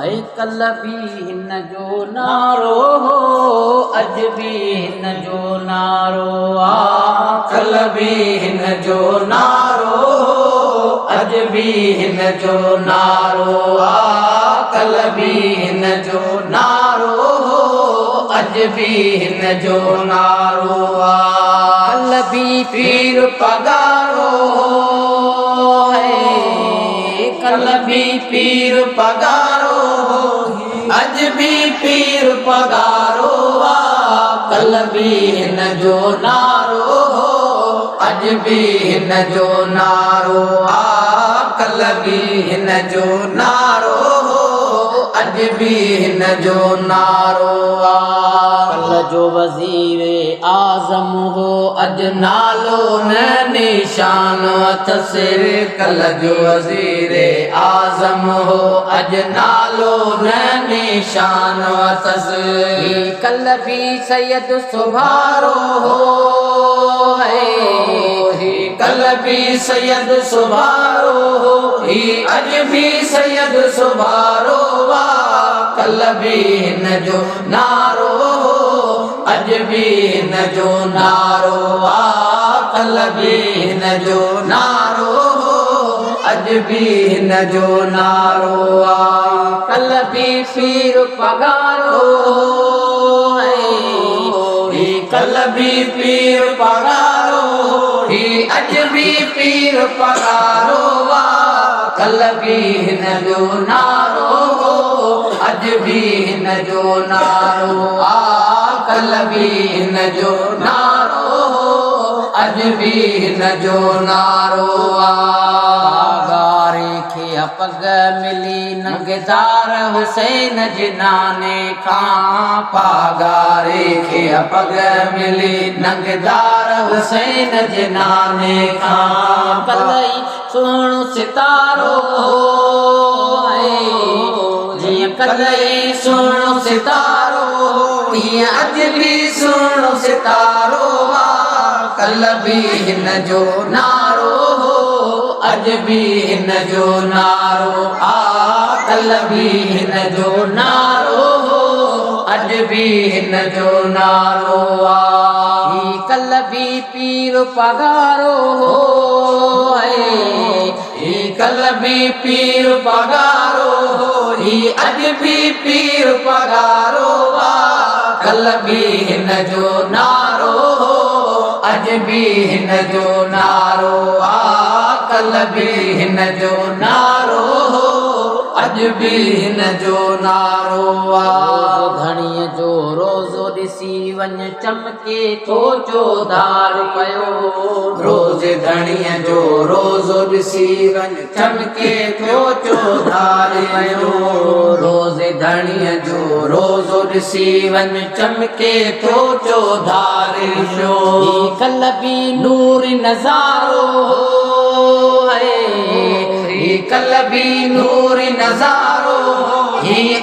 ऐं कल बि हिन जो नारो हो अॼ बि हिन जो नारो आहे कल बि हिन जो नारो अॼ बि हिन जो नारो आहे कल बि हिन जो नारो अॼ बि हिन जो नारो आहे कल बि पीर पगारो है कल बि पीर पगारो अॼ बि पीर पगारो आहे कल बि हिन जो नारो अॼ बि हिन जो नारो आहे कल बि हिन जो नारो अॼ बि हिन जो नारो आहे कल जो वज़ीर आज़म हो अॼ नालो न निशान अथसि कल जो वज़ीर आज़म हो अॼ नालो न निशान अथसि कल बि सैयद सुभारो हो कल बि सैयद सुभारो हो अॼ बि सैयद सुभारो कल बि हिन जो नारो अॼ बि हिन जो नारो आहे कल बि हिन जो नारो अॼ बि हिन जो नारो आहे कल बि पीर पगारो कल बि पीर पगारो अॼ बि पीर पगारो कल बि हिन जो नारो अॼ बि हिन जो नारो आहे कल बि हिन जो नारो अॼ बि हिन जो नारो पागारे खे पग मिली नंगदार हुसैन जे नाने खां पागारे खे पग मिली नंगदार हुसैन जे नाने खां कलई सुहिणो सितारो जीअं कलई सुहिणो सितारो तीअं अॼ बि सुहिणो सितारो कल बि हिन जो नारो अॼ बि हिन जो नारो कल बि हिन जो नारो अॼ बि हिन जो नारो कल बि पीर पगारो कल बि पीर पगारो अॼ बि पीर पगारो कल बि हिन जो नारो अॼ बि हिन जो नारो कल बि हिन जो नारो अॼ बि हिन जो नारो धणीअ जो रोज़ो ॾिसी वञ चमके थो चोधार पियो रोज़ धणीअ जो रोज़ो ॾिसी वञ चमके थो चोधार पियो रोज़ धणीअ जो रोज़ो ॾिसी वञ चमके थो चोधार पियो कल बि नूर नज़ारो कल बि नूर नज़ारो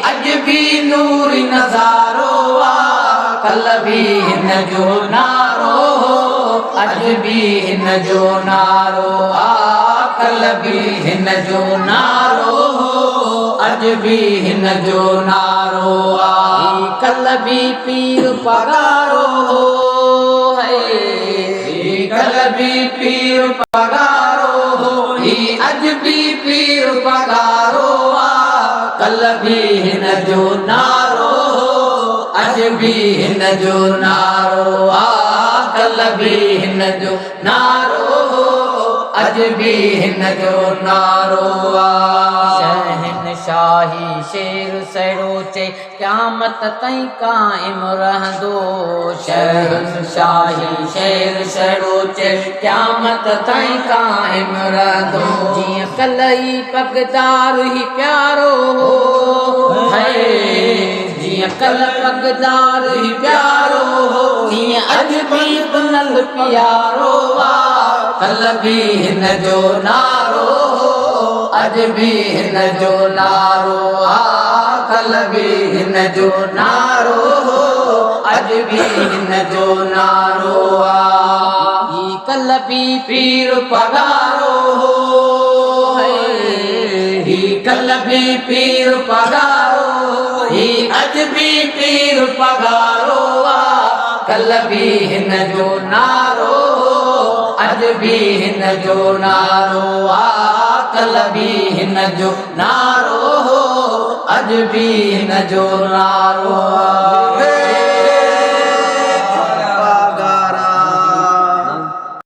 अॼ बि नूर नज़ारो कल बि हिन जो नारो अॼ बि हिन जो नारो कल बि हिन जो नारो अॼ बि हिन जो नारो कल बि पीर पगारो कल बि पीर पगारो अॼ बि पीर पगारो कल बि हिन जो नारो अॼ बि हिन जो नारो कल बि हिन जो नारो अॼ बि हिन जो नारो शहनशाही शेर सहिड़ो चए क़यामत ताईं क़ाइम रहंदो शहनशाही शेर सहिड़ो चए क़यामत ताईं क़ाइम रहंदो जीअं कलई पगदार ई प्यारो जीअं कल पगदार ई प्यारो तीअं अॼ बि बुनल प्यारो कल बि हिन जो नारो अॼ बि हिन जो नारो कल बि हिन जो नारो अॼ बि हिन जो नारो कल बि पीर पगारो अजबी पीर पगारो ही अजबी पीर पगारो कलबी हिन जो नारो अजबी हिन जो नारो कलबी हिन जो नारो अजबी हिन जो नारो